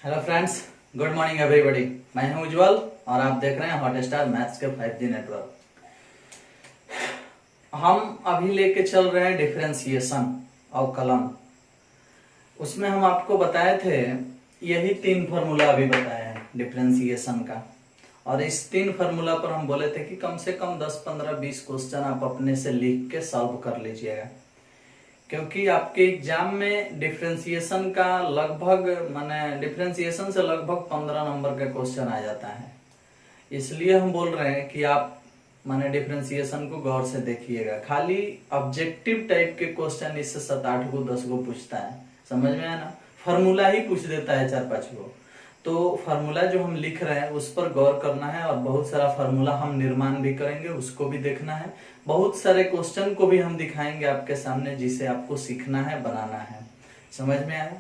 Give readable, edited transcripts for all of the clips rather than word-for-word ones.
Hello friends, good morning everybody. मैं हूं उज्जवल और आप देख रहे हैं हॉटस्टार मैथ्स के 5G नेटवर्क। हम अभी लेके चल रहे हैं डिफरेंशिएशन अवकलन। उसमें हम आपको बताए थे यही 3 फार्मूला अभी बताए हैं डिफरेंशिएशन का। और इस 3 फार्मूला पर हम बोले थे कि कम से कम 10, 15, 20 क्वेश्चन आप अपने से लिख के सॉल्व कर लीजिएगा, क्योंकि आपके एग्जाम में डिफरेंशिएशन का लगभग डिफरेंशिएशन से लगभग 15 नंबर का क्वेश्चन आ जाता है। इसलिए हम बोल रहे हैं कि आप डिफरेंशिएशन को गौर से देखिएगा। खाली ऑब्जेक्टिव टाइप के क्वेश्चन इससे 7, 8 गो 10 गो पूछता है, समझ में आया ना। फार्मूला ही पूछ देता है 4, 5 गो। तो फार्मूला जो हम लिख रहे हैं उस पर गौर करना है, और बहुत सारा फार्मूला हम निर्माण भी करेंगे, उसको भी देखना है। बहुत सारे क्वेश्चन को भी हम दिखाएंगे आपके सामने, जिसे आपको सीखना है, बनाना है। समझ में आया?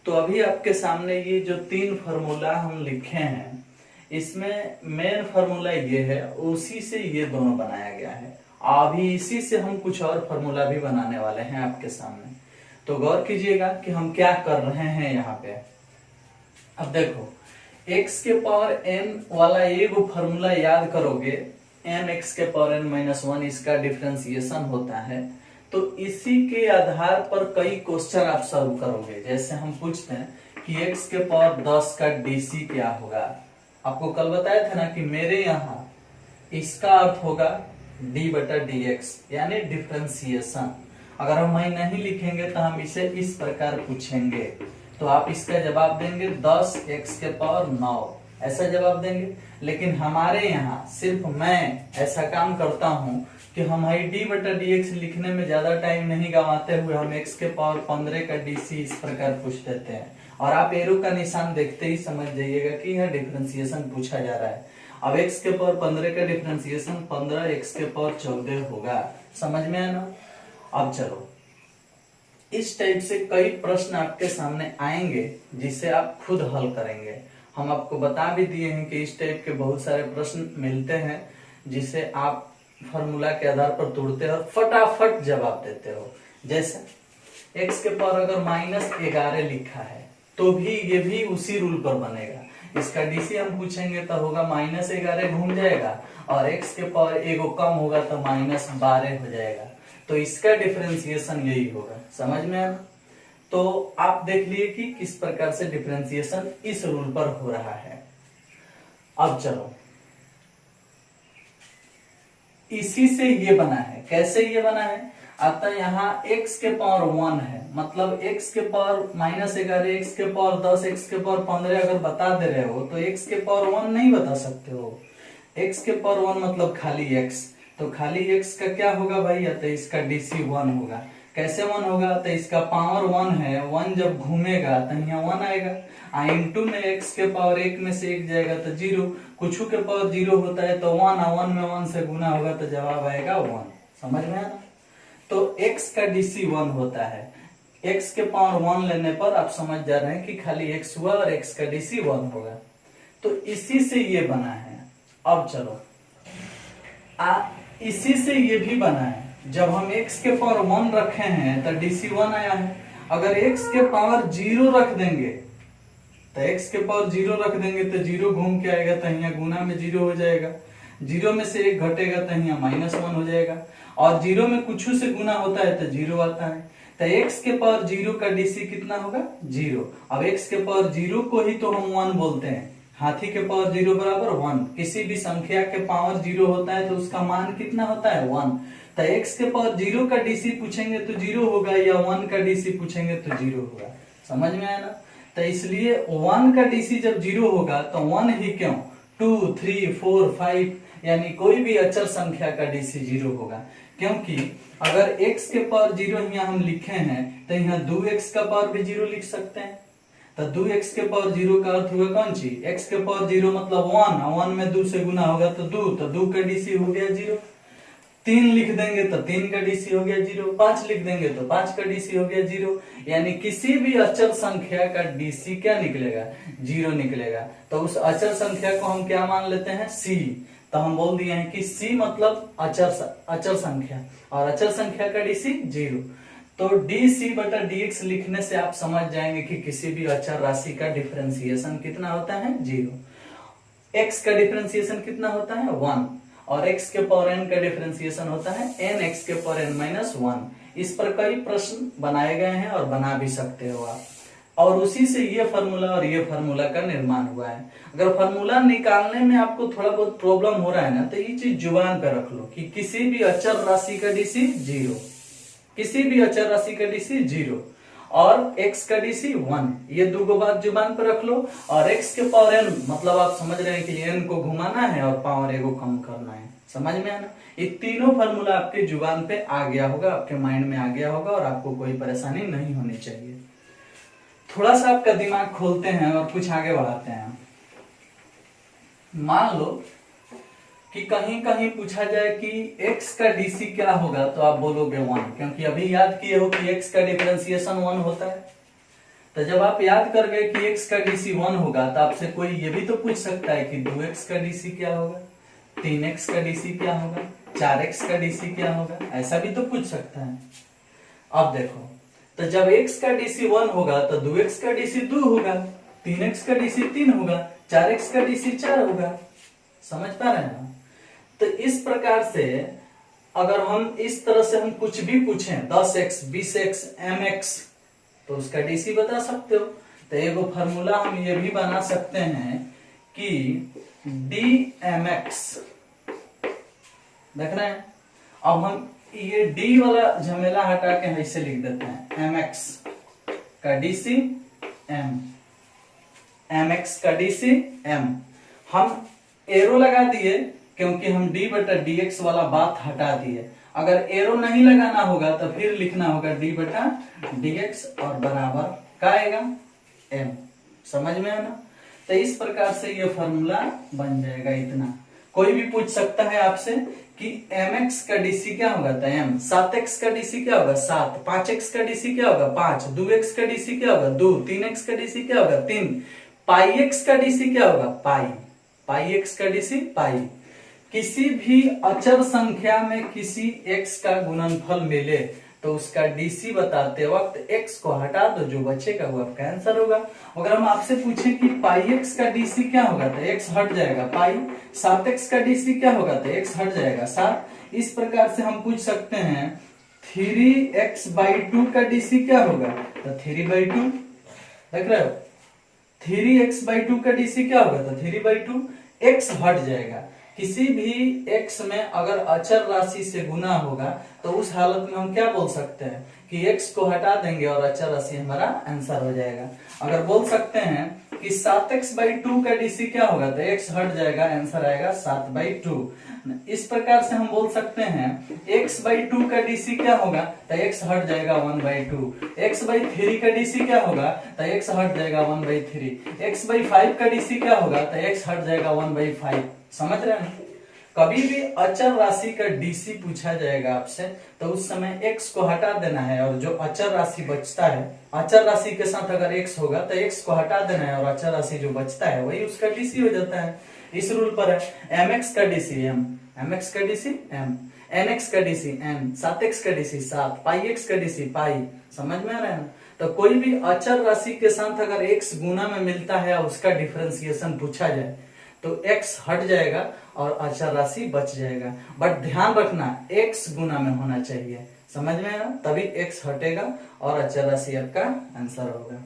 तो अभी आपके सामने ये जो 3 फार्मूला हम लिखे हैं, इसमें मेन फार्मूला ये है, उसी से ये दोनों बनाया गया है। अभी इसी से हम कुछ और फार्मूला भी बनाने वाले हैं आपके सामने। तो गौर कीजिएगा कि हम क्या कर रहे हैं यहाँ पे। अब देखो, x के पावर n वाला एगो फार्मूला याद करोगे, n x के पावर n-1 इसका डिफरेंशिएशन होता है। तो इसी के आधार पर कई क्वेश्चन आप सॉल्व करोगे। जैसे हम पूछते हैं कि x के पावर 10 का dc क्या होगा। आपको कल बताया था ना कि मेरे यहाँ इसका अर्थ होगा d/dx, यानी डिफरेंशिएशन। अगर हम वही नहीं लिखेंगे तो हम इसे इस प्रकार पूछेंगे, तो आप इसका जवाब देंगे 10x के पावर 9, ऐसा जवाब देंगे। लेकिन हमारे यहाँ सिर्फ मैं ऐसा काम करता हूँ कि हम d/dx लिखने में ज्यादा टाइम नहीं गंवाते हुए हम x के पावर 15 का dc इस प्रकार पूछ देते हैं। और आप एरो का निशान देखते ही समझ जाइएगा कि यह डिफरेंशिएशन पूछा जा रहा है। अब x के पावर 15 का डिफरेंशिएशन 15x के पावर 14 होगा। समझ में आया ना? अब चलो, इस टाइप से कई प्रश्न आपके सामने आएंगे जिसे आप खुद हल करेंगे। हम आपको बता भी दिए हैं कि इस टाइप के बहुत सारे प्रश्न मिलते हैं जिसे आप फार्मूला के आधार पर तोड़ते हो और फटाफट जवाब देते हो। जैसे x के पावर अगर -11 लिखा है तो भी ये भी उसी रूल पर बनेगा। इसका डीसी हम पूछेंगे तो होगा -11 घूम जाएगा, और x के पावर एगो कम होगा तो -12 हो जाएगा। तो इसका डिफरेंशिएशन यही होगा। समझ में आया? तो आप देख लिए कि किस प्रकार से डिफरेंशिएशन इस रूल पर हो रहा है। अब चलो, इसी से ये बना है। कैसे ये बना है? आता यहाँ x के पावर 1 है, मतलब x के पावर -11, x के पावर 10, x के पावर 15 अगर बता दे रहे हो तो x के पावर 1 नहीं बता सकते हो। x के पावर 1 मतलब खाली x, तो खाली x का क्या होगा भाई? तो इसका dc 1 होगा। कैसे 1 होगा? तो इसका पावर 1 है, 1 जब घूमेगा तो यहाँ 1 आएगा। इंटू में x के पावर 1 में से 1 जाएगा तो 0, कुछ के पावर 0 होता है तो 1 में 1 से गुना होगा तो जवाब आएगा 1। समझ में आया? तो x का dc 1 होता है। x के पावर 1 लेने पर आप समझ जा रहे हैं कि खाली x हुआ और x का dc 1 होगा। तो इसी से ये बना है। अब चलो, इसी से ये भी बना है। जब हम x के पावर 1 रखे हैं तो dc 1 आया है। अगर x के पावर 0 रख देंगे तो x के पावर 0 रख देंगे तो 0 घूम के आएगा तो यहाँ गुना में 0 हो जाएगा। 0 में से 1 घटेगा तो यहाँ -1 हो जाएगा, और 0 में कुछ से गुना होता है तो 0 आता है। तो x के पावर 0 का dc कितना होगा? 0। अब x के पावर 0 को ही तो हम 1 बोलते हैं। हाथी के पावर 0 बराबर 1। किसी भी संख्या के पावर 0 होता है तो उसका मान कितना होता है? 1। तो x के पावर 0 का dc पूछेंगे तो 0 होगा, या 1 का dc पूछेंगे तो 0 होगा। समझ में आया ना? तो इसलिए 1 का dc जब 0 होगा तो 1 ही क्यों, 2, 3, 4, 5 यानी कोई भी अचर संख्या का dc 0 होगा। क्योंकि अगर x के पावर 0 यहाँ हम लिखे हैं तो यहाँ 2x का पावर भी 0 लिख सकते हैं। तो 2x के पावर 0 का अर्थ हुआ कौन सी? x के पावर 0 मतलब 1 में 2 से गुना होगा तो 2, तो 2 का dc हो गया 0। 3 लिख देंगे तो 3 का dc हो गया 0। 5 लिख देंगे तो 5 का dc हो गया 0। यानी किसी भी अचर संख्या का dc क्या निकलेगा? 0 निकलेगा। तो उस अचर संख्या को हम क्या मान लेते हैं? c। तो हम बोल दिए हैं कि c मतलब अचर संख्या, और अचर संख्या का dc 0। तो डी सी बटा डी एक्स लिखने से आप समझ जाएंगे कि किसी भी अचर राशि का डिफरेंशिएशन कितना होता है, 0। एक्स का डिफरेंशिएशन कितना होता है, 1। और x के पावर n का डिफरेंशिएशन होता है n x के पावर n माइनस 1। इस पर कई प्रश्न बनाए गए हैं और बना भी सकते हो आप, और उसी से ये फार्मूला और ये फार्मूला का निर्माण हुआ है। अगर फार्मूला निकालने में आपको थोड़ा बहुत प्रॉब्लम हो रहा है ना, तो ये चीज जुबान पे रख लो कि किसी भी अचर राशि का डीसी 0, किसी भी अचर राशि का डीसी 0 और x का डीसी 1, ये दो बात जुबान पर रख लो। और x के पावर n मतलब आप समझ रहे हैं कि n को घुमाना है और पावर a को कम करना है, समझ में आना। ये तीनों फार्मूला आपके जुबान पे आ गया होगा, आपके माइंड में आ गया होगा और आपको कोई परेशानी नहीं होनी चाहिए। थोड़ा सा आपका दिमाग खोलते हैं और कुछ आगे बढ़ाते हैं। मान लो कि कहीं कहीं पूछा जाए कि x का डीसी क्या होगा, तो आप बोलोगे 1, क्योंकि अभी याद किए हो कि x का डिफरेंशिएशन 1 होता है। तो जब आप याद कर गए कि x का डीसी 1 होगा, तो आपसे कोई ये भी तो पूछ सकता है कि 2x का डीसी क्या होगा, 3x का डीसी क्या होगा, 4x का डीसी क्या होगा, ऐसा भी तो पूछ सकता है। अब देखो, तो जब x का डीसी 1 होगा तो 2x का डीसी 2 होगा, 3x का डीसी 3 होगा, 4x का डीसी 4 होगा। समझ पा रहे हैं? तो इस प्रकार से अगर हम इस तरह से हम कुछ भी पूछें 10x 20x mx, तो उसका डीसी बता सकते हो। तो एगो फार्मूला हम ये भी बना सकते हैं कि dmx, देख रहे हैं। अब हम ये d वाला झमेला हटा के ऐसे लिख देते हैं, mx का डीसी m, mx का डीसी m। हम एरो लगा दिए क्योंकि हम d बटा dx वाला बात हटा दिए। अगर एरो नहीं लगाना होगा तो फिर लिखना होगा d बटा dx और बराबर का आएगा m। समझ में आना? तो इस प्रकार से ये फॉर्मूला बन जाएगा। इतना कोई भी पूछ सकता है आपसे कि mx का डीसी क्या होगा, तो m। 7x का डीसी क्या होगा, 7। 5x का डीसी क्या होगा, 5। 2x का डीसी क्या होगा, 2। 3x का डीसी क्या होगा, 3। पाई x का डीसी क्या होगा, पाई। पाई x का डीसी पाई। किसी भी अचर संख्या में किसी x का गुणनफल मिले तो उसका डीसी बताते वक्त x को हटा दो, जो बचेगा वो आपका आंसर होगा। अगर हम आपसे पूछें कि पाई x का डीसी क्या होगा, तो x हट जाएगा पाई। 7x का डीसी क्या होगा, तो x हट जाएगा 7। इस प्रकार से हम पूछ सकते हैं 3x/2 का डीसी क्या होगा, तो 3/2। देख रहे हो, 3x/2 का डीसी क्या होगा, तो 3/2। x हट जाएगा। किसी भी x में अगर अचर राशि से गुना होगा तो उस हालत में हम क्या बोल सकते हैं कि x को हटा देंगे और अचर राशि हमारा आंसर हो जाएगा। अगर बोल सकते हैं कि 7x/2 का डीसी क्या होगा, तो x हट जाएगा, आंसर आएगा 7/2। इस प्रकार से हम बोल सकते हैं x/2 का डीसी क्या होगा, तो x हट जाएगा 1/2। x/3 का डीसी क्या होगा, तो x हट जाएगा 1/3। x/5 का डीसी क्या होगा, तो x हट जाएगा 1/5। समझ रहे हैं? कभी भी अचर राशि का डीसी पूछा जाएगा आपसे तो उस समय x को हटा देना है, और जो अचर राशि बचता है, अचर राशि के साथ अगर x होगा तो x को हटा देना है और अचर राशि जो बचता है वही उसका डीसी हो जाता है। इस रूल पर है mx का डीसी m, mx का डीसी m, nx का डीसी n, 7x का डीसी 7, पाई x का डीसी पाई। समझ में आ रहा है ना? तो कोई भी अचर राशि के साथ अगर x गुना में मिलता है और उसका डिफरेंशिएशन पूछा जाए तो x हट जाएगा और अचर राशि बच जाएगा। बट ध्यान रखना x गुना में होना चाहिए। समझ में आया? तभी x हटेगा और अचर राशि आपका आंसर होगा।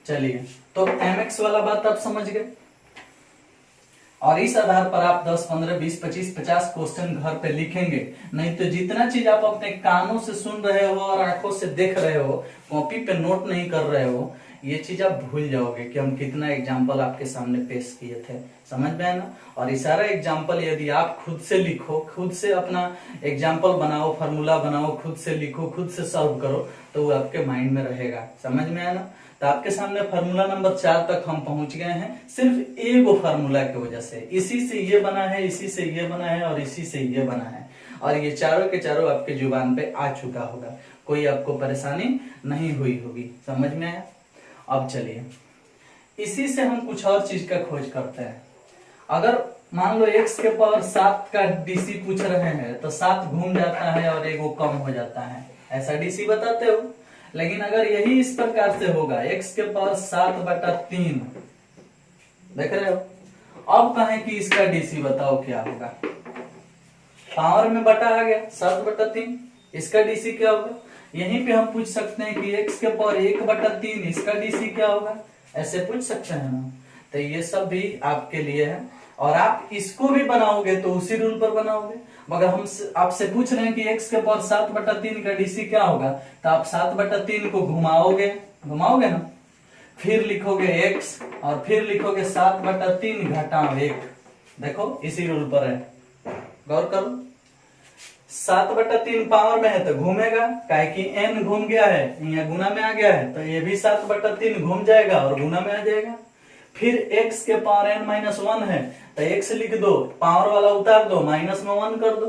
चलिए, तो mx वाला बात आप समझ गए, और इस आधार पर आप 10, 15, 20, 25, 50 क्वेश्चन घर पे लिखेंगे। नहीं तो जितना चीज आप अपने कानों से सुन रहे हो और आंखों से देख रहे हो, कॉपी पे नोट नहीं कर रहे हो, ये चीज आप भूल जाओगे कि हम कितना एग्जाम्पल आपके सामने पेश किए थे। समझ में आया ना? और ये सारा एग्जाम्पल यदि आप खुद से लिखो, खुद से अपना एग्जाम्पल बनाओ, फार्मूला बनाओ, खुद से लिखो, खुद से सॉल्व करो, तो वो आपके माइंड में रहेगा। समझ में आया ना? तो आपके सामने फार्मूला नंबर 4 तक हम पहुंच गए हैं सिर्फ एगो फार्मूला की वजह से। इसी से ये बना है, इसी से ये बना है और इसी से ये बना है, और ये चारों के चारों आपके जुबान पे आ चुका होगा, कोई आपको परेशानी नहीं हुई होगी। समझ में आया? अब चलिए, इसी से हम कुछ और चीज का खोज करते हैं। अगर मान लो x के पावर 7 का डीसी पूछ रहे हैं तो 7 घूम जाता है और एगो कम हो जाता है, ऐसा डीसी बताते हो। लेकिन अगर यही इस प्रकार से होगा x के पावर 7/3, देख रहे हो, अब कहें कि इसका डीसी बताओ क्या होगा। पावर में बटा आ गया 7/3, इसका डीसी क्या होगा। यहीं पे हम पूछ सकते हैं कि x के पावर 1/3 इसका डीसी क्या होगा, ऐसे पूछ सकते हैं ना। तो ये सब भी आपके लिए है, और आप इसको भी बनाओगे तो उसी रूल पर बनाओगे। मगर हम आपसे पूछ रहे हैं कि x के पावर 7/3 का डीसी क्या होगा, तो आप 7/3 को घुमाओगे ना, फिर लिखोगे x और फिर लिखोगे 7/3 घटाव 1। देखो इसी रूल पर है, गौर करो। 7/3 पावर में है तो घूमेगा, काहे कि n घूम गया है, यहाँ गुना में आ गया है, तो ये भी 7/3 घूम जाएगा और गुना में आ जाएगा। फिर x के पावर n-1 है तो x लिख दो, पावर वाला उतार दो, माइनस में 1 कर दो।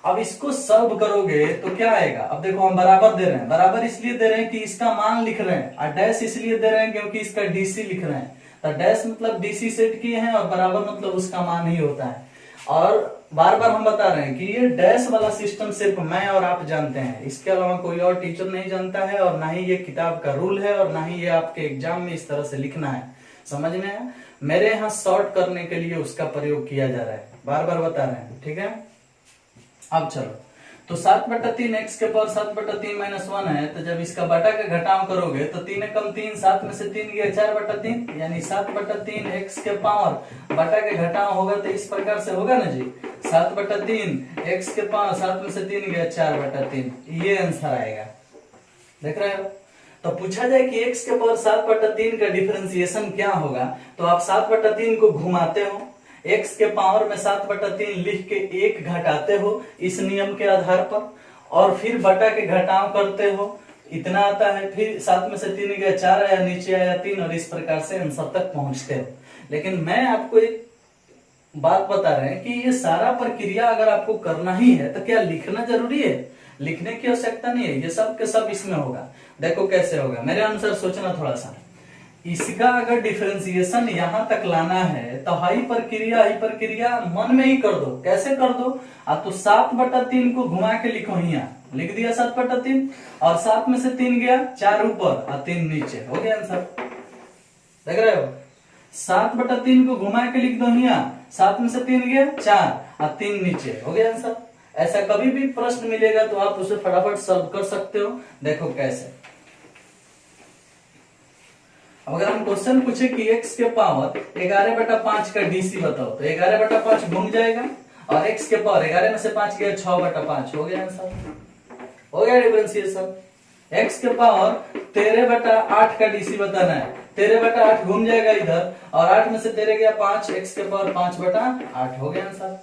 अब इसको सॉल्व करोगे तो क्या आएगा। अब देखो हम बराबर दे रहे हैं, बराबर इसलिए दे रहे हैं कि इसका मान लिख रहे हैं, और डैश इसलिए दे रहे हैं क्योंकि इसका डीसी लिख रहे हैं। तो डैश मतलब डीसी सेट किए हैं और बराबर मतलब उसका मान ही होता है। और बार बार हम बता रहे हैं कि ये डैश वाला सिस्टम सिर्फ मैं और आप जानते हैं, इसके अलावा कोई और टीचर नहीं जानता है, और ना ही ये किताब का रूल है, और ना ही ये आपके एग्जाम में इस तरह से लिखना है। समझ में आया। मेरे यहाँ सॉर्ट करने के लिए उसका प्रयोग किया जा रहा है, बार बार बता रहे हैं, ठीक है। अब चलो, तो 7/3 x के पावर 7/3-1 है, तो जब इसका बटा का घटाव करोगे तो 3 कम 3, 7 में से 3 गया 4/3, यानी 7/3 x के पावर बटा के घटाव होगा तो इस प्रकार से होगा ना जी, 7/3 x के पावर 7 में से 3 गया 4/3, ये आंसर आएगा। देख रहे हो। तो पूछा जाए कि x के पावर 7/3 का डिफरेंशिएशन क्या होगा, तो आप 7/3 को घुमाते हो, x के पावर में 7/3 लिख के 1 घटाते हो इस नियम के आधार पर, और फिर बटा के घटाव करते हो, इतना आता है। फिर 7 में से 3 गया 4 आया, नीचे आया 3, और इस प्रकार से आंसर तक पहुंचते हो। लेकिन मैं आपको एक बात बता रहे हैं कि ये सारा प्रक्रिया अगर आपको करना ही है तो क्या लिखना जरूरी है, लिखने की आवश्यकता नहीं है, ये सब के सब इसमें होगा। देखो कैसे होगा, मेरे अनुसार सोचना थोड़ा सा। इसका अगर डिफरेंशिएशन यहां तक लाना है तो हाई प्रक्रिया मन में ही कर दो। कैसे कर दो, अब तो 7/3 को घुमा के लिखो, यहाँ लिख दिया 7/3, और 7 में से 3 गया 4 ऊपर और 3 नीचे, हो गया आंसर। देख रहे हो, 7/3 को घुमा के लिख दो, यहाँ 7 में से 3 गया 4 और 3 नीचे, हो गया आंसर। ऐसा कभी भी प्रश्न मिलेगा तो आप उसे फटाफट सॉल्व कर सकते हो। देखो कैसे, अब अगर हम क्वेश्चन पूछे कि x के पावर 11/5 का डीसी बताओ, तो 11/5 घूम जाएगा, और x के पावर 11 में से 5 गया 6/5, हो गया आंसर, हो गया डिफरेंशिएशन। x के पावर 13/8 का डीसी बताना है, 13/8 घूम जाएगा इधर, और 8 में से 13 गया 5, x के पावर 5/8, हो गया आंसर।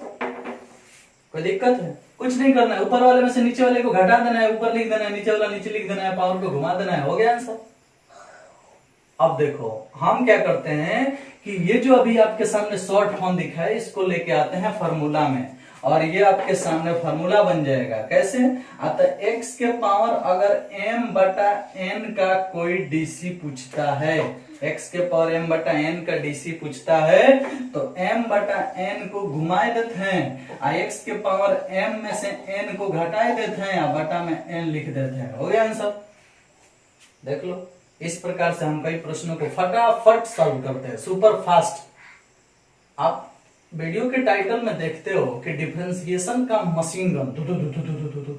कोई दिक्कत है, कुछ नहीं करना है, ऊपर वाले में से नीचे वाले को घटा देना है, ऊपर लिख देना है, नीचे वाला नीचे लिख देना है, पावर को घुमा देना है, हो गया आंसर। अब देखो हम क्या करते हैं कि ये जो अभी आपके सामने शॉर्ट फॉर्म दिखा है, इसको लेके आते हैं फार्मूला में, और ये आपके सामने फार्मूला बन जाएगा। कैसे आता, x के पावर अगर m/n का कोई डीसी पूछता है, x के पावर m/n का डीसी पूछता है, तो m/n को घुमाए देते हैं, x के पावर m में से n को घटाए देते हैं, बटा में n लिख देते हैं, हो गया आंसर। देख लो, इस प्रकार से हम कई प्रश्नों को फटाफट सॉल्व करते हैं, सुपर फास्ट। आप वीडियो के टाइटल में देखते हो कि डिफरेंशिएशन का मशीन गन,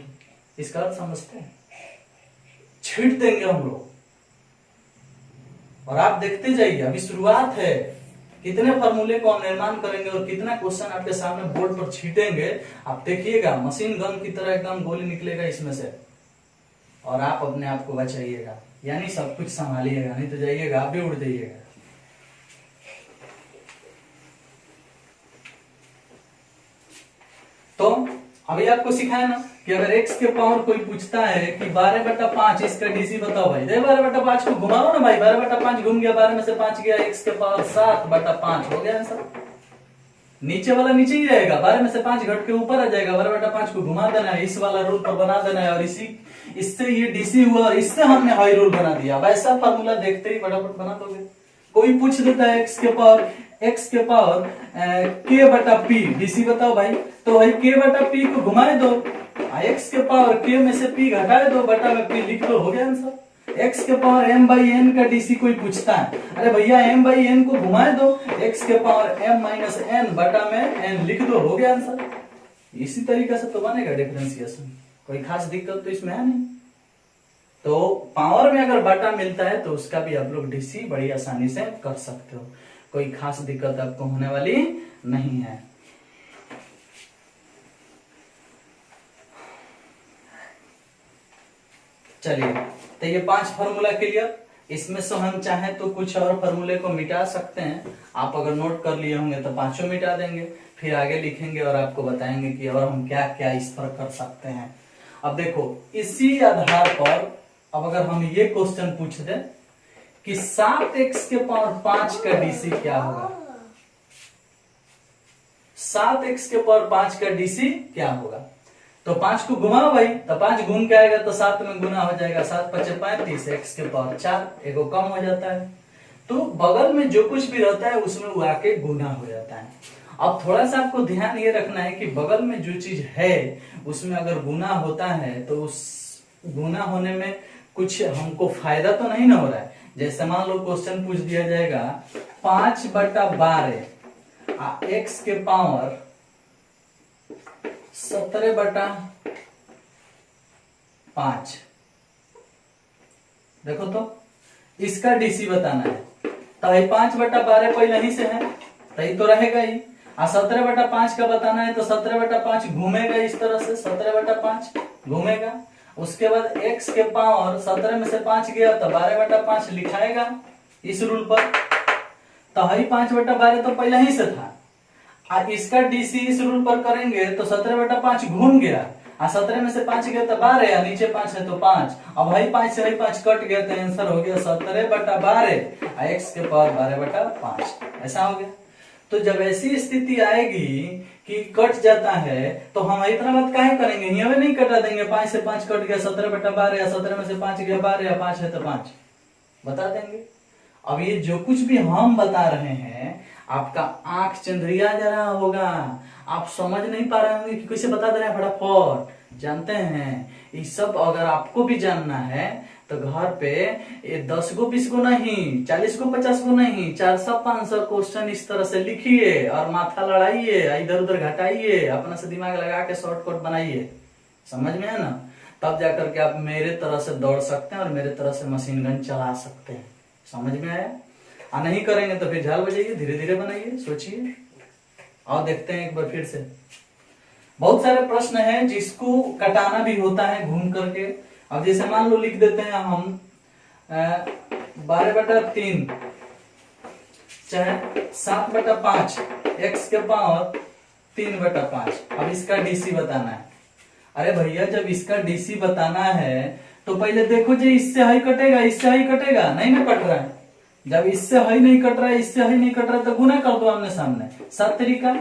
इसका अर्थ समझते हैं, छीट देंगे हम लोग, और आप देखते जाइए, अभी शुरुआत है। कितने फार्मूले को हम निर्माण करेंगे और कितना क्वेश्चन आपके सामने बोर्ड पर छीटेंगे, आप देखिएगा, मशीन गन की तरह एकदम गोली निकलेगा इसमें से, और आप अपने आप को बचाइएगा, यानी सब कुछ संभालिएगा, नहीं तो जाइएगा आप भी उड़ जाइएगा। तो अभी आपको सिखाया ना कि अगर x के पावर कोई पूछता है कि 12/5 इसका डीसी बताओ भाई, 12/5 को घुमाओ ना भाई, 12/5 घूम गया, 12 में से 5 गया, x के पावर 7/5, हो गया आंसर। नीचे वाला नीचे ही रहेगा, 12 में से 5 घट के ऊपर आ जाएगा, 12/5 को घुमा देना है, इस वाला रूल पर बना देना है, और इससे ये डीसी हुआ, और इससे हमने हाई रूल बना दिया। वैसा फार्मूला देखते ही फटाफट बना दोगे। कोई पूछ देता है x के पावर x के पावर k बटा p डीसी बताओ भाई। तो भाई k बटा p को घुमाए दो, x के पावर k में से p घटाए दो, बटा में p लिख दो, हो गया आंसर। x के पावर m बाई n का डीसी कोई पूछता है, अरे भैया m बाई n को घुमाए दो, x के पावर m माइनस n बटा में n लिख दो, हो गया आंसर। इसी तरीके से तो बनेगा डिफरेंशिएशन, कोई खास दिक्कत तो इसमें है नहीं। तो पावर में अगर बटा मिलता है तो उसका भी आप लोग डीसी बड़ी आसानी से कर सकते हो, कोई खास दिक्कत आपको होने वाली नहीं है। चलिए, तो ये 5 फार्मूला क्लियर। इसमें से हम चाहें तो कुछ और फार्मूले को मिटा सकते हैं, आप अगर नोट कर लिए होंगे तो पांचों मिटा देंगे, फिर आगे लिखेंगे और आपको बताएंगे कि और हम क्या क्या इस पर कर सकते हैं। अब देखो, इसी आधार पर अब अगर हम ये क्वेश्चन पूछ दें कि 7x के पावर 5 का डीसी क्या होगा, 7x के पावर 5 का डीसी क्या होगा, तो 5 को घुमाओ भाई, तो 5 घूम के आएगा तो 7 में गुना हो जाएगा, 7 पचे 35, x के पावर 4, एगो कम हो जाता है। तो बगल में जो कुछ भी रहता है उसमें वो आके गुना हो जाता है। अब थोड़ा सा आपको ध्यान ये रखना है कि बगल में जो चीज है उसमें अगर गुना होता है तो उस गुना होने में कुछ हमको फायदा तो नहीं ना हो रहा है। जैसे मान लो क्वेश्चन पूछ दिया जाएगा 5 बटा 12 x के पावर 17 बटा 5, देखो तो इसका डीसी बताना है। तो 5 बटा 12 पहले ही से है तो ये तो रहेगा ही, 17 बटा 5 का बताना है तो 17 बटा 5 घूमेगा इस तरह से, 17 बटा 5 घूमेगा। उसके बाद x के पावर 17 में से 5 गया तो 12 बटा 5 लिखाएगा इस रूल पर। तो 5 बटा 12 तो पहले ही से था, इसका डीसी इस रूल पर करेंगे तो 17 बटा 5 घूम गया, 17 में से 5 गया तो 12, नीचे 5 है तो 5। अब 5 से 5 कट गया तो आंसर हो गया 17 बटा 12 x के पावर 12 बटा 5, ऐसा हो गया। तो जब ऐसी स्थिति आएगी कि कट जाता है तो हम इतना बात काहे करेंगे, यहाँ नहीं कटा देंगे, 5 से 5 कट गया 17 बटा 12, 17 में से 5 गया 12, 5 है तो 5 बता देंगे। अब ये जो कुछ भी हम बता रहे हैं आपका आंख चंद्रिया जा रहा होगा, आप समझ नहीं पा रहे होंगे कि कैसे बता दे रहे हैं फटाफट। जानते हैं ये सब अगर आपको भी जानना है तो घर पे ये 10 गो 20 गो नहीं, 40 गो 50 गो नहीं, 400-500 क्वेश्चन इस तरह से लिखिए और माथा लड़ाइए, इधर उधर घटाइए, अपना से दिमाग लगा के शॉर्टकट बनाइए, समझ में है ना, तब जाकर के आप मेरे तरह से दौड़ सकते हैं और मेरे तरह से मशीन गन चला सकते हैं। समझ में आया? नहीं करेंगे तो फिर झाल बजाइए, धीरे धीरे बनाइए, सोचिए। और देखते हैं एक बार फिर से, बहुत सारे प्रश्न हैं जिसको कटाना भी होता है घूम करके। अब जैसे मान लो लिख देते हैं हम 12 बटा 3 चाहे 7 बटा 5 x के पावर 3 बटा 5। अब इसका डीसी बताना है। अरे भैया जब इसका डीसी बताना है तो पहले देखो जी इससे हाई कटेगा, इससे हाई कटेगा, नहीं ना कट रहा है। जब इससे हाई नहीं कट रहा है, इससे हाई नहीं कट रहा है तो गुना कर दो आमने सामने, 7 तरीका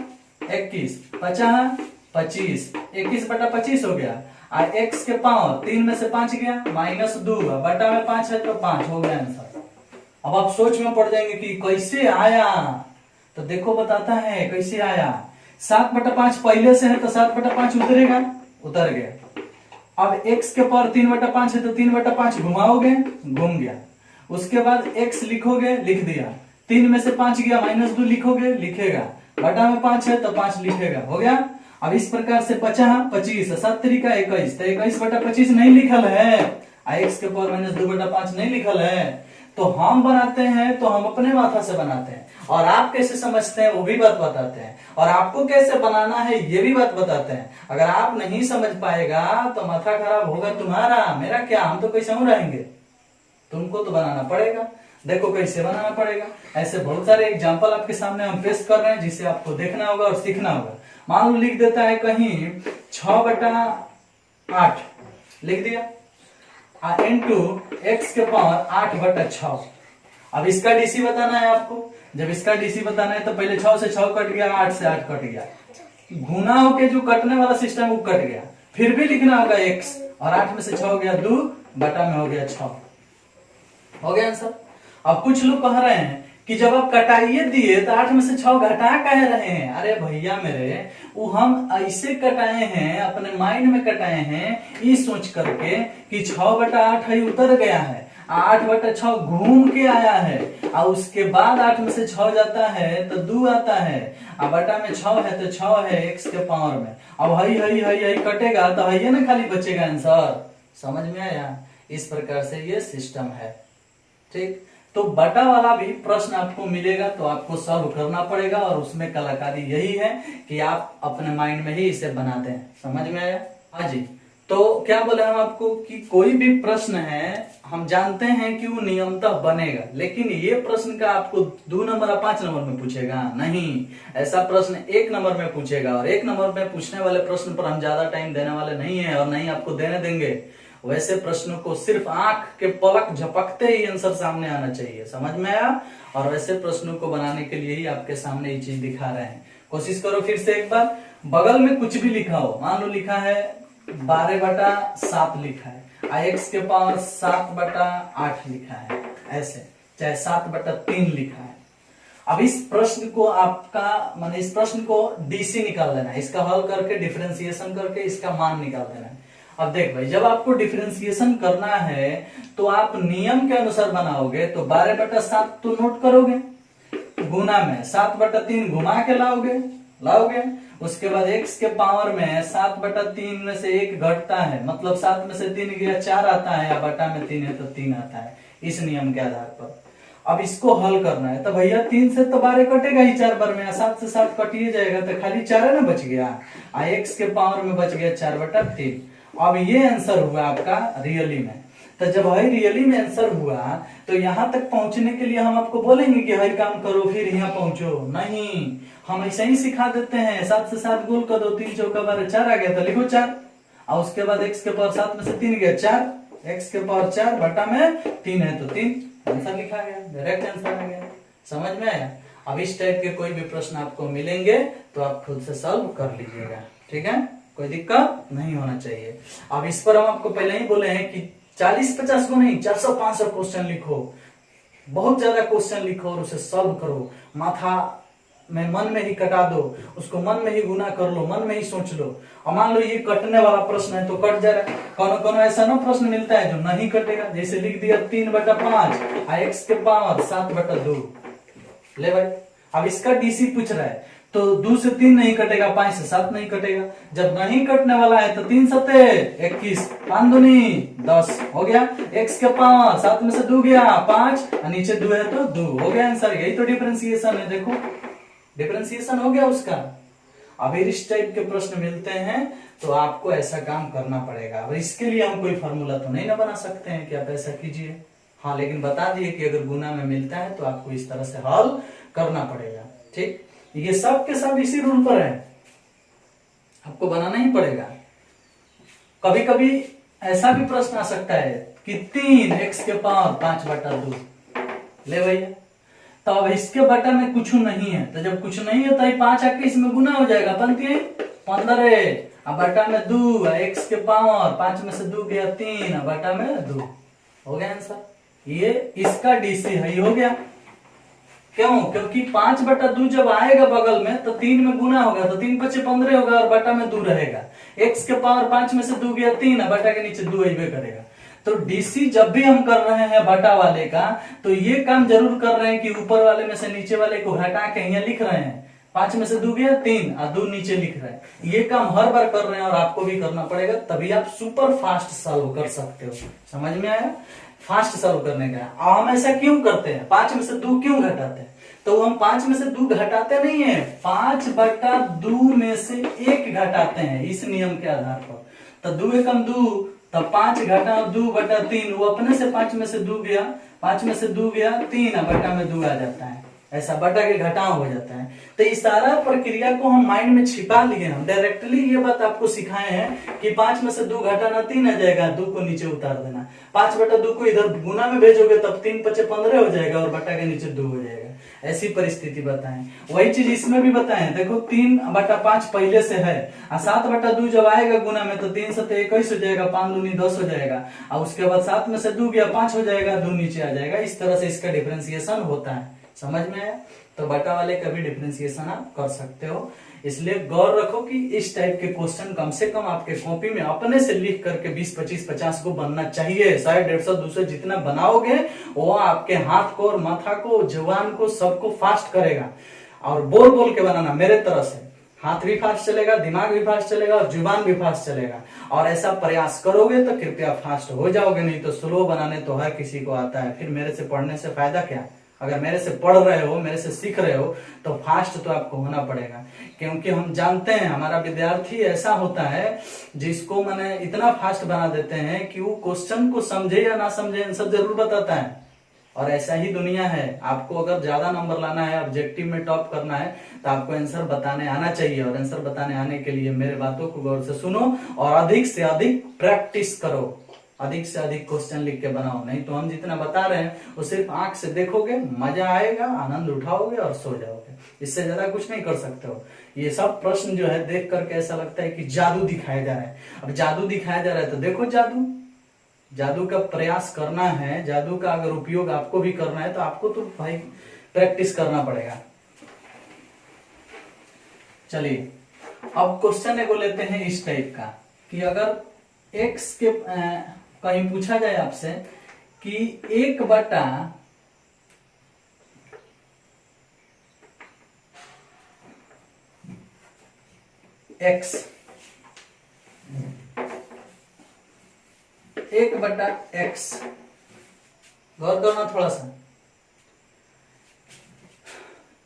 21, 50 25, 21 बटा 25 हो गया। और x के पावर 3 में से 5 गया -2 बटा में 5 है तो 5 हो गया आंसर। अब आप सोच में पड़ जाएंगे कि कैसे आया, तो देखो बताता है कैसे आया। 7 बटा 5 पहले से है तो 7 बटा 5 उतरेगा, उतर गया। अब x के पावर 3 बटा 5 है तो 3 बटा 5 घुमाओगे, घूम गया। उसके बाद x लिखोगे, लिख दिया। 3 में से 5 गया -2 लिखोगे, लिखेगा। बटा में 5 है तो 5 लिखेगा, हो गया। अब इस प्रकार से 50 25 7 तरीका 21, तो 21 बटा 25 नहीं लिखल है, x के पावर -2 बटा 5 नहीं लिखल है। तो हम बनाते हैं तो हम अपने माथा से बनाते हैं, और आप कैसे समझते हैं वो भी बात बताते हैं, और आपको कैसे बनाना है ये भी बात बताते हैं। अगर आप नहीं समझ पाएगा तो माथा खराब होगा तुम्हारा, मेरा क्या, हम तो कैसे हम रहेंगे, तुमको तो बनाना पड़ेगा। देखो कैसे बनाना पड़ेगा। ऐसे बहुत सारे एग्जाम्पल आपके सामने हम पेश कर रहे हैं जिसे आपको देखना होगा और सीखना होगा। मान लो लिख देता है कहीं 6 बटा 8 लिख दिया, इनटू x के पावर 8 बटा 6। अब इसका डीसी बताना है आपको। जब इसका डीसी बताना है तो पहले 6 से 6 कट गया, 8 से 8 कट गया, गुना होके जो कटने वाला सिस्टम वो कट गया। फिर भी लिखना होगा x, और 8 में से 6 हो गया 2 बटा में हो गया 6, हो गया आंसर। अब कुछ लोग कह रहे हैं कि जब आप कटाइए दिए तो 8 में से 6 घटा कह रहे हैं। अरे भैया मेरे, वो हम ऐसे कटाए हैं, अपने माइंड में कटाए हैं ये सोच करके कि 6/8 है उतर गया है, 8/6 घूम के आया है, और उसके बाद 8 में से 6 जाता है तो 2 आता है, और बटा में 6 है तो 6 है x के पावर में। अब हई कटेगा तो हई ना खाली बचेगा आंसर। समझ में आया? इस प्रकार से ये सिस्टम है। ठीक, तो बटा वाला भी प्रश्न आपको मिलेगा तो आपको सॉल्व करना पड़ेगा, और उसमें कलाकारी यही है कि आप अपने माइंड में ही इसे बना दें। समझ में आया? हाँ जी। तो क्या बोले हम आपको कि कोई भी प्रश्न है हम जानते हैं कि वो नियमतः बनेगा, लेकिन ये प्रश्न का आपको 2 नंबर या 5 नंबर में पूछेगा नहीं। ऐसा प्रश्न 1 नंबर में पूछेगा, और 1 नंबर में पूछने वाले प्रश्न पर हम ज्यादा टाइम देने वाले नहीं है और नहीं आपको देने देंगे। वैसे प्रश्नों को सिर्फ आंख के पलक झपकते ही आंसर सामने आना चाहिए। समझ में आया? और वैसे प्रश्नों को बनाने के लिए ही आपके सामने ये चीज दिखा रहे हैं। कोशिश करो फिर से एक बार, बगल में कुछ भी लिखा हो, मान लो लिखा है 12/7 लिखा है, x के पावर 7/8 लिखा है, ऐसे चाहे 7/3 लिखा है। अब इस प्रश्न को आपका माने इस प्रश्न को डीसी निकाल लेना है, इसका हल करके डिफरेंशिएशन करके इसका मान निकाल देना है। अब देख भाई, जब आपको डिफरेंशिएशन करना है तो आप नियम के अनुसार बनाओगे, तो 12/7 तो नोट करोगे, गुना में 7/3 घुमा के लाओगे, उसके बाद x के पावर में 7/3 में से 1 घटता है, मतलब 7 में से 3 गया 4 आता है, या बटा में 3 है तो 3 आता है, इस नियम के आधार पर। अब इसको हल करना है तो भैया 3 से तो 12 कटेगा ही 4 बार में, 7 से 7 कटिए जाएगा तो खाली 4 है ना बच गया, x के पावर में बच गया 4/3। अब ये आंसर हुआ आपका रियली में। तो जब हई रियली में आंसर हुआ तो यहां तक पहुंचने के लिए हम आपको बोलेंगे कि हई काम करो फिर यहाँ पहुंचो, नहीं, हम ऐसे ही सिखा देते हैं। 7 से 7 गोल कर दो, 3 चौका 12, 4 आ गया तो लिखो 4, और उसके बाद x के पावर 7 में से 3 गया 4, x के पावर 4 बटा में 3 है तो 3, आंसर लिखा गया, डायरेक्ट आंसर आ गया। समझ में आया? अब इस टाइप के कोई भी प्रश्न आपको मिलेंगे तो आप खुद से सॉल्व कर लीजिएगा। ठीक है, कोई दिक्कत नहीं होना चाहिए। अब इस पर हम आपको पहले ही बोले हैं कि 40-50 को नहीं, 400-500 क्वेश्चन लिखो, बहुत ज्यादा क्वेश्चन लिखो और उसे सॉल्व करो, माथा में मन में ही कटा दो, उसको मन में ही गुना कर लो, मन में ही सोच लो। और मान लो ये कटने वाला प्रश्न है तो कट जाएगा, कौन ऐसा ना प्रश्न मिलता है जो नहीं कटेगा, जैसे लिख दिया 3/5 x के पावर 7/2। ले भाई, अब इसका डीसी पूछ रहा है तो 2 से 3 नहीं कटेगा, 5 से 7 नहीं कटेगा। जब नहीं कटने वाला है तो 3 सते 21, 5 दूनी 10 हो गया, x के पावर 7 में से 2 गया 5, और नीचे 2 है तो 2 हो गया आंसर। यही तो डिफरेंशिएशन है, देखो डिफरेंशिएशन हो गया उसका। अब इस टाइप के प्रश्न मिलते हैं तो आपको ऐसा काम करना पड़ेगा। अब इसके लिए हम कोई फॉर्मूला तो नहीं ना बना सकते हैं कि आप ऐसा कीजिए, हाँ, लेकिन बता दिए कि अगर गुना में मिलता है तो आपको इस तरह से हल करना पड़ेगा। ठीक, ये सब के सब इसी रूल पर है, आपको बनाना ही पड़ेगा। कभी कभी ऐसा भी प्रश्न आ सकता है कि 3x के पावर 5/2 ले भैया, तो अब इसके बटा में कुछ नहीं है, तो जब कुछ नहीं है तो 5 आके इसमें गुना हो जाएगा, बनती है 15, अब बटा में 2, x के पावर 5 में से 2 गया 3, बटा में 2 हो गया आंसर। ये इसका डीसी है, हो गया। क्यों? क्योंकि 5/2 जब आएगा बगल में तो 3 में गुना होगा, तो 3 × 5 = 15 होगा और बटा में 2 रहेगा। x के पावर 5 में से 2 गया 3, बटा के नीचे 2 अइबे करेगा। तो डीसी जब भी हम कर रहे हैं बटा वाले का, तो ये काम जरूर कर रहे हैं कि ऊपर वाले में से नीचे वाले को हटा के यहाँ लिख रहे हैं, 5 में से 2 गया 3 और 2 नीचे लिख रहे हैं। ये काम हर बार कर रहे हैं और आपको भी करना पड़ेगा, तभी आप सुपर फास्ट सॉल्व कर सकते हो। समझ में आया? फास्ट सॉल्व करने का। और हम ऐसा क्यों करते हैं? 5 में से 2 क्यों घटाते हैं? तो हम 5 में से 2 घटाते नहीं है, 5/2 में से 1 घटाते हैं इस नियम के आधार पर। तो 2 एकम 2, तब 5 घटा 2/3, वो अपने से 5 में से 2 गया, 5 में से 2 गया 3, बटा में 2 आ जाता है, ऐसा बटा के घटाव हो जाता है। तो इस सारा प्रक्रिया को हम माइंड में छिपा लिए, हम डायरेक्टली ये बात आपको सिखाए हैं कि 5 में से 2 घटाना 3 आ जाएगा, 2 को नीचे उतार देना, 5/2 को इधर गुना में भेजोगे तब 3 × 5 = 15 हो जाएगा और बटा के नीचे 2 हो जाएगा। ऐसी परिस्थिति बताएं। वही चीज इसमें भी बताएं, देखो 3/5 पहले से है, 7/2 जब आएगा गुना में तो 3 × 7 = 21 हो जाएगा, 5 दूनी 10 हो जाएगा, और उसके बाद 7 में से 2 गया 5 हो जाएगा, 2 नीचे आ जाएगा। इस तरह से इसका डिफरेंशिएशन होता है। समझ में आया? तो बटा वाले का भी डिफरेंशिएशन आप कर सकते हो। इसलिए गौर रखो कि इस टाइप के क्वेश्चन कम से कम आपके कॉपी में अपने से लिख करके 20, 25, 50 को बनना चाहिए। 100, 150, 200 जितना बनाओगे वो आपके हाथ को और माथा को, जुबान को, सबको फास्ट करेगा। और बोल बोल के बनाना मेरे तरह से, हाथ भी फास्ट चलेगा, दिमाग भी फास्ट चलेगा और जुबान भी फास्ट चलेगा। और ऐसा प्रयास करोगे तो कृपया फास्ट हो जाओगे, नहीं तो स्लो बनाने तो हर किसी को आता है। फिर मेरे से पढ़ने से फायदा क्या? अगर मेरे से पढ़ रहे हो, मेरे से सीख रहे हो, तो फास्ट तो आपको होना पड़ेगा। क्योंकि हम जानते हैं हमारा विद्यार्थी ऐसा होता है जिसको मैंने इतना फास्ट बना देते हैं कि वो क्वेश्चन को समझे या ना समझे आंसर जरूर बताता है। और ऐसा ही दुनिया है। आपको अगर ज्यादा नंबर लाना है, ऑब्जेक्टिव में टॉप करना है, तो आपको आंसर बताने आना चाहिए। और आंसर बताने आने के लिए मेरे बातों को गौर से सुनो और अधिक से अधिक प्रैक्टिस करो, अधिक से अधिक क्वेश्चन लिख के बनाओ। नहीं तो हम जितना बता रहे हैं वो सिर्फ आंख से देखोगे, मजा आएगा, आनंद उठाओगे और सो जाओगे। इससे ज्यादा कुछ नहीं कर सकते हो। ये सब प्रश्न जो है देख करके ऐसा लगता है कि जादू दिखाया जा रहा है। अब जादू दिखाया जा रहा है तो देखो जादू, जादू का प्रयास करना है, जादू का अगर उपयोग आपको भी करना है तो आपको तो भाई प्रैक्टिस करना पड़ेगा। चलिए अब क्वेश्चन एगो लेते हैं इस टाइप का कि अगर x के कहीं पूछा जाए आपसे कि 1/x गौर करना थोड़ा सा।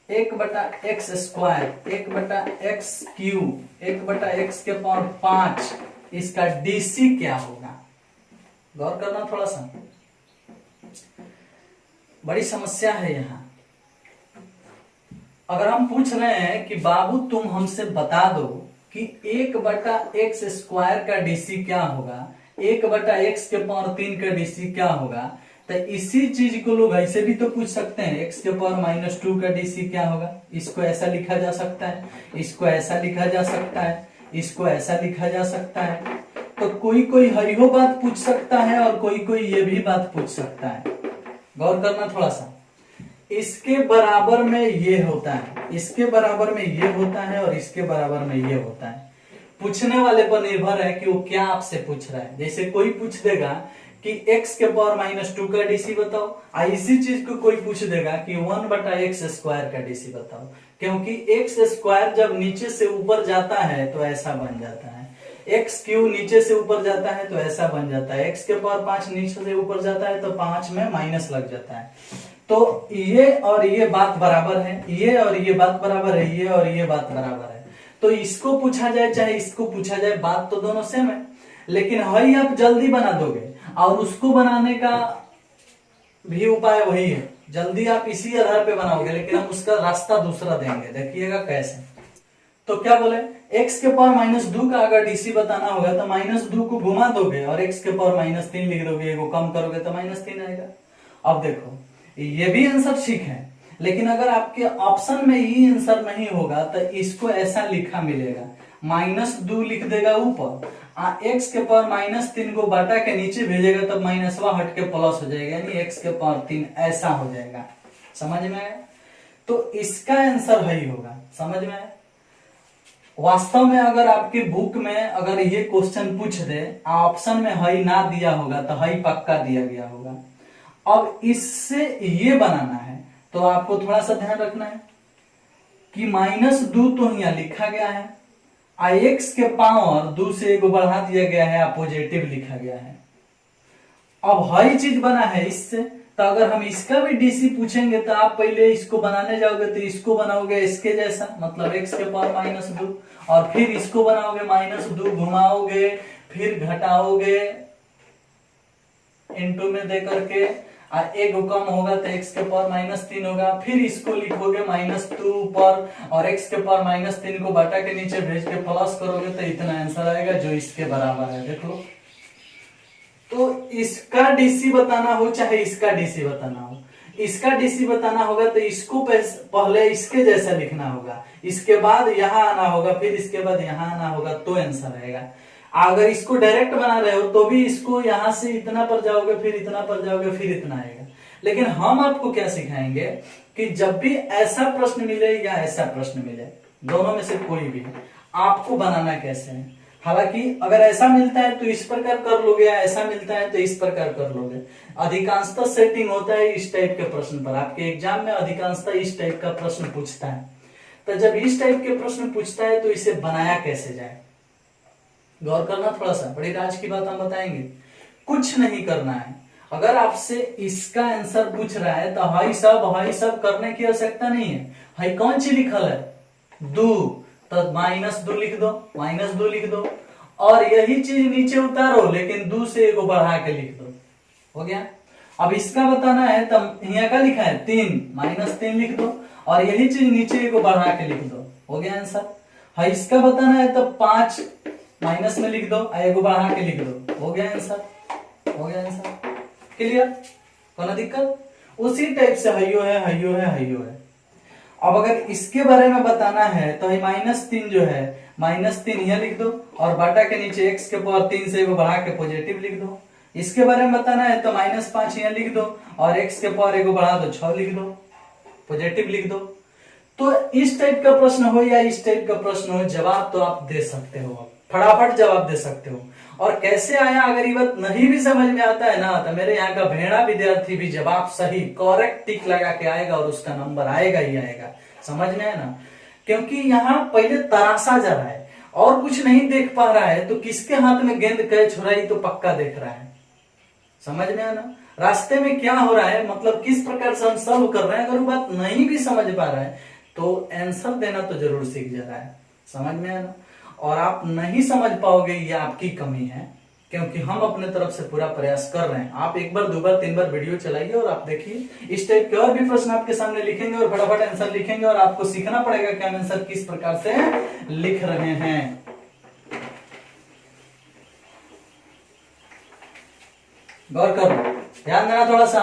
1/x square, 1/x cube, 1/x के पावर 5, इसका डीसी क्या होगा? गौर करना थोड़ा सा, बड़ी समस्या है यहाँ। अगर हम पूछ रहे हैं कि बाबू तुम हमसे बता दो कि 1/x स्क्वायर का डीसी क्या होगा, 1/x के पावर 3 का डीसी क्या होगा, तो इसी चीज को लोग ऐसे भी तो पूछ सकते हैं, x के पावर -2 का डीसी क्या होगा। इसको ऐसा लिखा जा सकता है, इसको ऐसा लिखा जा सकता है, इसको ऐसा लिखा जा सकता है। तो कोई कोई हरिहो बात पूछ सकता है और कोई कोई ये भी बात पूछ सकता है। गौर करना थोड़ा सा। इसके बराबर में ये होता है, इसके बराबर में ये होता है और इसके बराबर में ये होता है। पूछने वाले पर निर्भर है कि वो क्या आपसे पूछ रहा है। जैसे कोई पूछ देगा कि x के पावर -2 का डीसी बताओ, इसी चीज को कोई पूछ देगा कि 1/x स्क्वायर का डीसी बताओ। क्योंकि x स्क्वायर जब नीचे से ऊपर जाता है तो ऐसा बन जाता है, x क्यूब नीचे से ऊपर जाता है तो ऐसा बन जाता है, x के पावर 5 नीचे से ऊपर जाता है तो 5 में माइनस लग जाता है। तो ये और ये बात बराबर है, ये और ये बात बराबर है, ये और ये बात बराबर है। तो इसको पूछा जाए चाहे इसको पूछा जाए, बात तो दोनों सेम है। लेकिन हई आप जल्दी बना दोगे और उसको बनाने का भी उपाय वही है, जल्दी आप इसी आधार पे बनाओगे, लेकिन हम उसका रास्ता दूसरा देंगे। देखिएगा कैसे। तो क्या बोले, x के पावर -2 का अगर डीसी बताना होगा तो -2 को घुमा दोगे और x के पावर -3 लिख दोगे, एगो कम करोगे तो -3 आएगा। अब देखो ये भी आंसर ठीक है, लेकिन अगर आपके ऑप्शन में ये आंसर नहीं होगा तो इसको ऐसा लिखा मिलेगा, -2 लिख देगा ऊपर, x के पावर -3 को बटा के नीचे भेजेगा तब माइनसवा हट के प्लस हो जाएगा, यानी x के पावर 3 ऐसा हो जाएगा। समझ में आया? तो इसका आंसर वही होगा। समझ में आया? वास्तव में अगर आपकी बुक में अगर ये क्वेश्चन पूछ दे, ऑप्शन में हई ना दिया होगा तो हई पक्का दिया गया होगा। अब इससे ये बनाना है तो आपको थोड़ा सा ध्यान रखना है कि -2 तो यहाँ लिखा गया है, x के पावर 2 से एगो बढ़ा दिया गया है, पॉजिटिव लिखा गया है। अब हई चीज बना है इससे, तो अगर हम इसका भी डीसी पूछेंगे तो आप पहले इसको बनाने जाओगे तो इसको बनाओगे इसके जैसा, मतलब x के पावर -2, और फिर इसको बनाओगे -2, घुमाओगे, फिर घटाओगे इनटू में दे करके, एक कम होगा तो x के पावर -3 होगा, फिर इसको लिखोगे -2 ऊपर और x के पावर -3 को बटा के नीचे भेज के प्लस करोगे तो इतना आंसर आएगा जो इसके बराबर है। देख लो, तो इसका डीसी बताना हो चाहे इसका डीसी बताना हो, इसका डीसी बताना होगा तो इसको पहले इसके जैसा लिखना होगा, इसके बाद यहाँ आना होगा, फिर इसके बाद यहाँ आना होगा, तो आंसर आएगा। अगर इसको डायरेक्ट बना रहे हो तो भी इसको यहां से इतना पर जाओगे, फिर इतना पर जाओगे, फिर इतना आएगा। लेकिन हम आपको क्या सिखाएंगे कि जब भी ऐसा प्रश्न मिले या ऐसा प्रश्न मिले, दोनों में से कोई भी, आपको बनाना कैसे है। हालांकि अगर ऐसा मिलता है तो इस प्रकार कर लोगे, या ऐसा मिलता है तो इस प्रकार कर लोगे। अधिकांशतः सेटिंग होता है इस टाइप के प्रश्न पर। आपके एग्जाम में अधिकांशतः इस टाइप का प्रश्न पूछता है। तो जब इस टाइप के प्रश्न पूछता है तो इसे बनाया कैसे जाए, गौर करना थोड़ा सा। बड़ी राज की बात हम बताएंगे। कुछ नहीं करना है। अगर आपसे इसका आंसर पूछ रहा है तो हाई सब करने की आवश्यकता नहीं है। हाई कौन सी लिखल है, दो, तो -2 लिख दो, -2 लिख दो। और यही चीज नीचे उतारो, लेकिन 2 से एगो बढ़ा के लिख दो। हो गया। अब इसका बताना है तो यहाँ का लिखा है 3, -3 लिख दो, और यही चीज नीचे एगो बढ़ा के लिख दो। हो गया आंसर। हाँ, इसका बताना है तो 5 माइनस में लिख दो, एगो बढ़ा के लिख दो। हो गया आंसर। हो गया आंसर। क्लियर, कोई दिक्कत। उसी टाइप से हइयो है, हइयो है, हइयो है। अब अगर इसके बारे में बताना है तो -3 जो है, -3 यहाँ लिख दो, और बाटा के नीचे x के पावर 3 से एगो बढ़ा के पॉजिटिव लिख दो। इसके बारे में बताना है तो -5 यहाँ लिख दो, और x के पावर एगो बढ़ा दो 6 लिख दो, पॉजिटिव लिख दो। तो इस टाइप का प्रश्न हो या इस टाइप का प्रश्न हो, जवाब तो आप दे सकते हो, फटाफट जवाब दे सकते हो। और कैसे आया, अगर ये बात नहीं भी समझ में आता है ना, तो मेरे यहाँ का भेड़ा विद्यार्थी भी जवाब सही करेक्ट टिक लगा के आएगा, और उसका नंबर आएगा ही आएगा। समझ में है ना। क्योंकि यहाँ पहले तराशा जा रहा है और कुछ नहीं देख पा रहा है, तो किसके हाथ में गेंद कैच हो रहा है तो पक्का देख रहा है। समझ में है ना। रास्ते में क्या हो रहा है, मतलब किस प्रकार से हम सॉल्व कर रहे हैं, अगर वो बात नहीं भी समझ पा रहा है तो आंसर देना तो जरूर सीख जा रहा है। समझ में है ना। और आप नहीं समझ पाओगे, ये आपकी कमी है, क्योंकि हम अपने तरफ से पूरा प्रयास कर रहे हैं। आप एक बार, 2 बार, 3 बार वीडियो चलाइए और आप देखिए, इस टाइप के और भी प्रश्न आपके सामने लिखेंगे और फटाफट आंसर लिखेंगे, और आपको सीखना पड़ेगा कि हम आंसर किस प्रकार से लिख रहे हैं। गौर करो, ध्यान देना थोड़ा सा।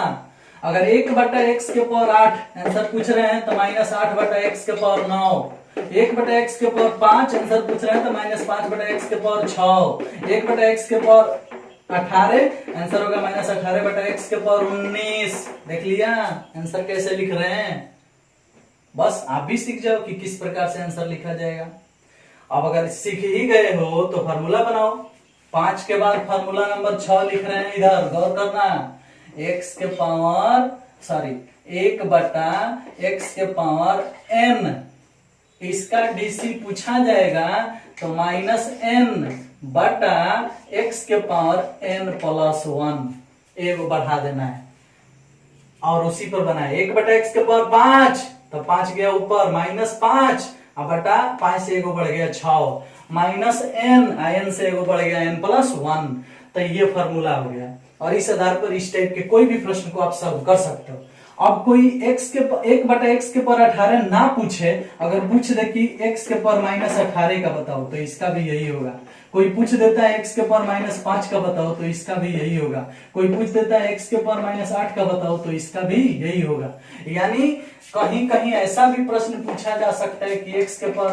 अगर 1/x के पावर 8 आंसर पूछ रहे हैं तो -8/x के पावर 9, 1/x के पावर 5 आंसर पूछ रहे हैं तो -5/x के पावर 6, 1/x के पावर 18 आंसर होगा -18/x के पावर 19। देख लिया आंसर कैसे लिख रहे हैं। बस आप भी सीख जाओ कि किस प्रकार से आंसर लिखा जाएगा। अब अगर सीख ही गए हो तो फार्मूला बनाओ। 5 के बाद फार्मूला नंबर 6 लिख रहे हैं, इधर गौर करना। 1/x के पावर n, इसका डीसी पूछा जाएगा तो -n/x के पावर n+1 एगो बढ़ा देना है, और उसी पर बना है। 1/x के पावर 5, तो 5 गया ऊपर, -5 अब बटा 5 से एगो बढ़ गया 6, -n से एगो बढ़ गया n+1। तो ये फॉर्मूला हो गया, और इस आधार पर इस टाइप के कोई भी प्रश्न को आप सॉल्व कर सकते हो। अब कोई 1/x के पावर 18 ना पूछे, अगर पूछ दे कि x के पावर -18 का बताओ, तो इसका भी यही होगा। कोई पूछ देता है x के पावर -5 का बताओ, तो इसका भी यही होगा। कोई पूछ देता है x के पावर -8 का बताओ, तो इसका भी यही होगा। यानी कहीं कहीं ऐसा भी प्रश्न पूछा जा सकता है कि x के पावर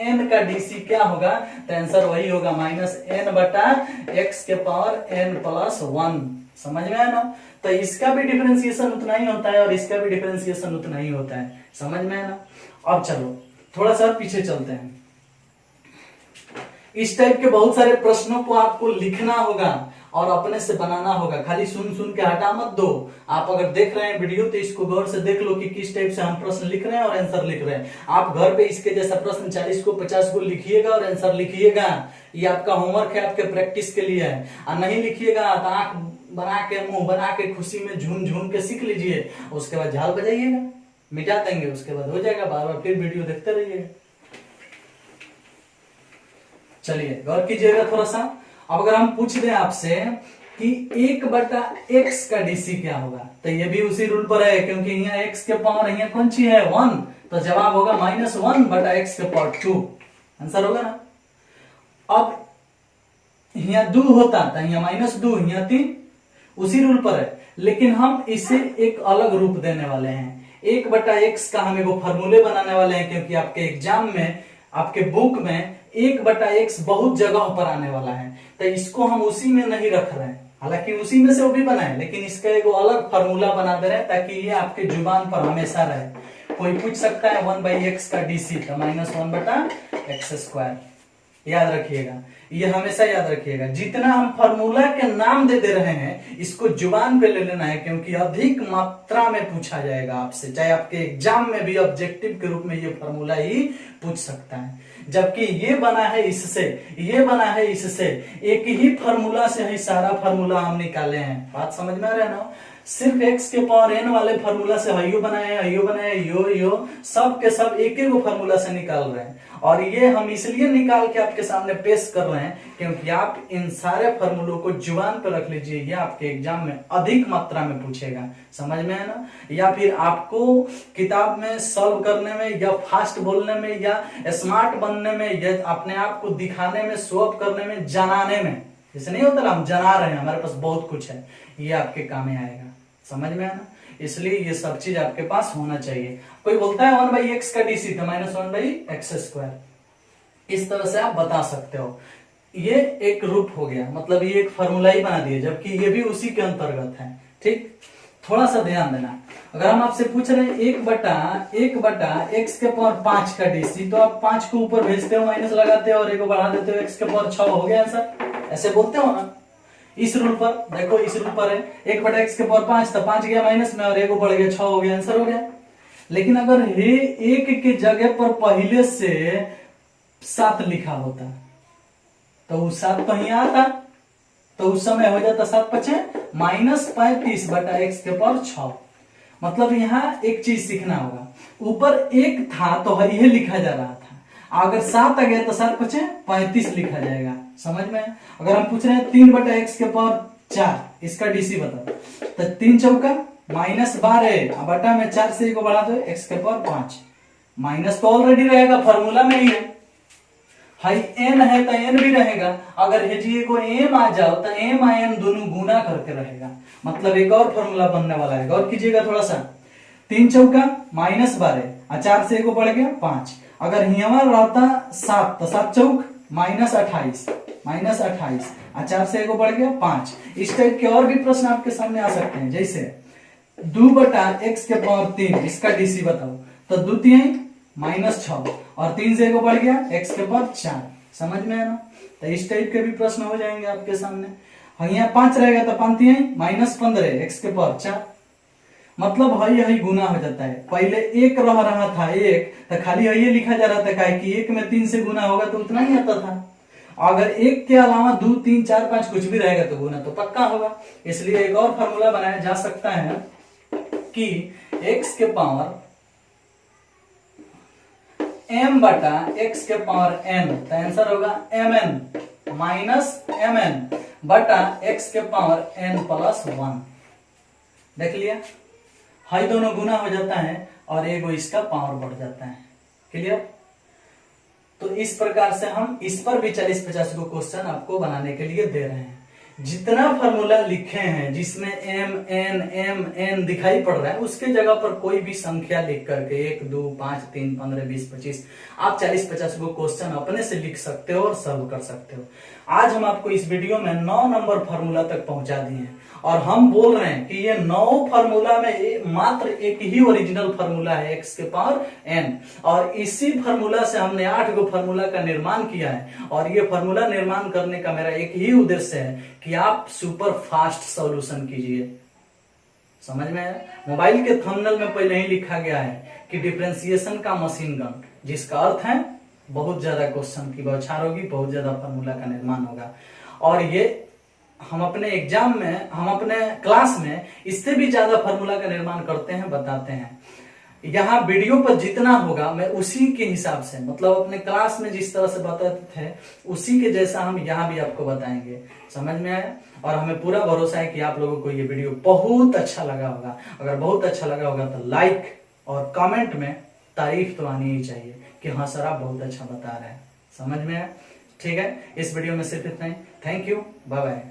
-n का डीसी क्या होगा, तो आंसर वही होगा -n/x के पावर n+1। समझ में आया ना। तो इसका भी डिफरेंशिएशन उतना ही होता है और इसका भी डिफरेंशिएशन उतना ही होता है। समझ में आया ना। अब चलो थोड़ा सा पीछे चलते हैं। इस टाइप के बहुत सारे प्रश्नों को आपको लिखना होगा और अपने से बनाना होगा। खाली सुन सुन के हटा मत दो। आप अगर देख रहे हैं वीडियो तो इसको गौर से देख लो कि किस टाइप से हम प्रश्न लिख रहे हैं और आंसर लिख रहे हैं। आप घर पे इसके जैसा प्रश्न 40 को 50 को लिखिएगा और आंसर लिखिएगा। ये आपका होमवर्क है, आपके प्रैक्टिस के लिए है। और नहीं लिखिएगा तो आंख बना के, मुंह बना के, खुशी में झूम झूम के सीख लीजिए। उसके बाद झाल बजाइएगा, मिटा देंगे, उसके बाद हो जाएगा। बार बार फिर वीडियो देखते रहिएगा। चलिए गौर कीजिएगा थोड़ा सा। अब अगर हम पूछ दें आपसे कि 1/x का डीसी क्या होगा, तो ये भी उसी रूल पर है, क्योंकि यहाँ x के पावर यहाँ कौन सी है 1, तो जवाब होगा -1/x के पावर 2। आंसर होगा ना। अब यहाँ 2 होता तो यहाँ -2, यहाँ 3, उसी रूल पर है। लेकिन हम इसे एक अलग रूप देने वाले हैं। 1/x का हम एक फॉर्मूले बनाने वाले हैं, क्योंकि आपके एग्जाम में, आपके बुक में 1/x बहुत जगह पर आने वाला है। तो इसको हम उसी में नहीं रख रहे हैं। हालांकि उसी में से वो भी बना है, लेकिन इसका एक अलग फॉर्मूला बना दे रहे हैं ताकि ये आपके जुबान पर हमेशा रहे। कोई पूछ सकता है 1/x का डीसी तो -1/x²। याद रखिएगा, ये हमेशा याद रखिएगा। जितना हम फॉर्मूला के नाम दे रहे हैं इसको जुबान पे ले लेना है, क्योंकि अधिक मात्रा में पूछा जाएगा आपसे, चाहे आपके एग्जाम में भी ऑब्जेक्टिव के रूप में ये फॉर्मूला ही पूछ सकता है। जबकि ये बना है इससे, ये बना है इससे, एक ही फॉर्मूला से ही सारा फॉर्मूला हम निकाले हैं। बात समझ में आ रहा है ना? सिर्फ x के पावर n वाले फॉर्मूला से हयो बनाए यो सब के सब एक एक फॉर्मूला से निकाल रहे हैं। और ये हम इसलिए निकाल के आपके सामने पेश कर रहे हैं क्योंकि आप इन सारे फॉर्मूलों को जुबान पर रख लीजिए, ये आपके एग्जाम में अधिक मात्रा में पूछेगा। समझ में है ना? या फिर आपको किताब में सॉल्व करने में या फास्ट बोलने में या स्मार्ट बनने में या अपने आप को दिखाने में, शो ऑफ करने में, जनाने में, जैसे नहीं होता ना हम जना रहे हैं, हमारे पास बहुत कुछ है, ये आपके काम में आएगा। समझ में है ना? इसलिए ये सब चीज आपके पास होना चाहिए। कोई बोलता है 1/x का डीसी तो -1/x², इस तरह से आप बता सकते हो। ये एक रूप हो गया, मतलब ये एक फॉर्मूला ही बना दिए, जबकि ये भी उसी के अंतर्गत है। ठीक, थोड़ा सा ध्यान देना। अगर हम आपसे पूछ रहे हैं 1/x के पावर 5 का डीसी, तो आप 5 को ऊपर भेजते हो, माइनस लगाते हो और 1 को बढ़ा देते हो, x के पावर 6 हो गया आंसर। ऐसे बोलते हो ना? इस रूल पर देखो, इस रूल पर है 1/x के पावर 5, तो 5 गया माइनस में और 1 बढ़ गया, 6 हो गया, आंसर हो गया। लेकिन अगर हे 1 के जगह पर पहले से 7 लिखा होता तो उस 7 तो यहाँ आता, तो उस समय हो जाता 7 × 5 = -35/x के पावर 6। मतलब यहाँ एक चीज सीखना होगा, ऊपर 1 था तो ये लिखा जा रहा था, अगर 7 आ गया तो 7 × 5 = 35 लिखा जाएगा। समझ में? अगर हम पूछ रहे हैं 3/x के पावर 4, इसका डीसी बताओ, तो 3 चौका -12 बटा में 4 से 1 को बढ़ा दो, x के पावर 5। माइनस तो ऑलरेडी रहेगा, फॉर्मूला में ही है, हाई n है तो n भी रहेगा। अगर हेजिए को m आ जाओ तो m आ n दोनों गुना करके रहेगा, मतलब एक और फॉर्मूला बनने वाला है। और कीजिएगा थोड़ा सा, 3 चौका -12 4 से 1 को बढ़ गया 5। अगर यहाँ रहता 7 तो 7 चौक -28 4 से 1 को बढ़ गया 5। इस टाइप के और भी प्रश्न आपके सामने आ सकते हैं, जैसे 2/x के पावर 3, इसका डीसी बताओ, तो 2 तिहाई -6 और 3 से 1 को बढ़ गया x के पावर 4। समझ में है ना? तो इस टाइप के भी प्रश्न हो जाएंगे आपके सामने। हाँ, यहाँ 5 रहेगा तो 5 तिहाई -15 x के पावर 4। मतलब यही गुना हो जाता है। पहले 1 रह रहा था 1, तो खाली ये लिखा जा रहा था, काहे कि 1 में 3 से गुना होगा तो उतना ही आता था। अगर 1 के अलावा 2, 3, 4, 5 कुछ भी रहेगा तो गुना तो पक्का होगा। इसलिए एक और फॉर्मूला बनाया जा सकता है कि x के पावर m/x के पावर n, तो आंसर होगा mn -mn/x के पावर n+1। देख लिया, हाई दोनों गुना हो जाता है और एगो इसका पावर बढ़ जाता है। क्लियर? तो इस प्रकार से हम इस पर भी 40-50 को क्वेश्चन आपको बनाने के लिए दे रहे हैं। जितना फॉर्मूला लिखे हैं जिसमें m n दिखाई पड़ रहा है, उसके जगह पर कोई भी संख्या लिख करके 1, 2, 5, 3, 15, 20, 25 आप 40-50 को क्वेश्चन अपने से लिख सकते हो और सॉल्व कर सकते हो। आज हम आपको इस वीडियो में 9 नंबर फॉर्मूला तक पहुंचा दिए हैं और हम बोल रहे हैं कि ये 9 फॉर्मूला में मात्र एक ही ओरिजिनल फॉर्मूला है x के पावर n, और इसी फॉर्मूला से हमने 8 गो फॉर्मूला का निर्माण किया है। और ये फॉर्मूला निर्माण करने का मेरा एक ही उद्देश्य है कि आप सुपर फास्ट सॉल्यूशन कीजिए। समझ में है? मोबाइल के थंबनेल में पहले ही लिखा गया है कि डिफरेंशिएशन का मशीन गन, जिसका अर्थ है बहुत ज्यादा क्वेश्चन की बौछार होगी, बहुत ज्यादा फॉर्मूला का निर्माण होगा। और ये हम अपने एग्जाम में, हम अपने क्लास में इससे भी ज्यादा फॉर्मूला का निर्माण करते हैं, बताते हैं। यहाँ वीडियो पर जितना होगा मैं उसी के हिसाब से, मतलब अपने क्लास में जिस तरह से बताते थे उसी के जैसा हम यहाँ भी आपको बताएंगे। समझ में आया? और हमें पूरा भरोसा है कि आप लोगों को ये वीडियो बहुत अच्छा लगा होगा। अगर बहुत अच्छा लगा होगा तो लाइक और कमेंट में तारीफ तो आनी ही चाहिए कि हाँ सर आप बहुत अच्छा बता रहे हैं। समझ में आया? ठीक है, इस वीडियो में सिर्फ इतना ही। Thank you, bye bye.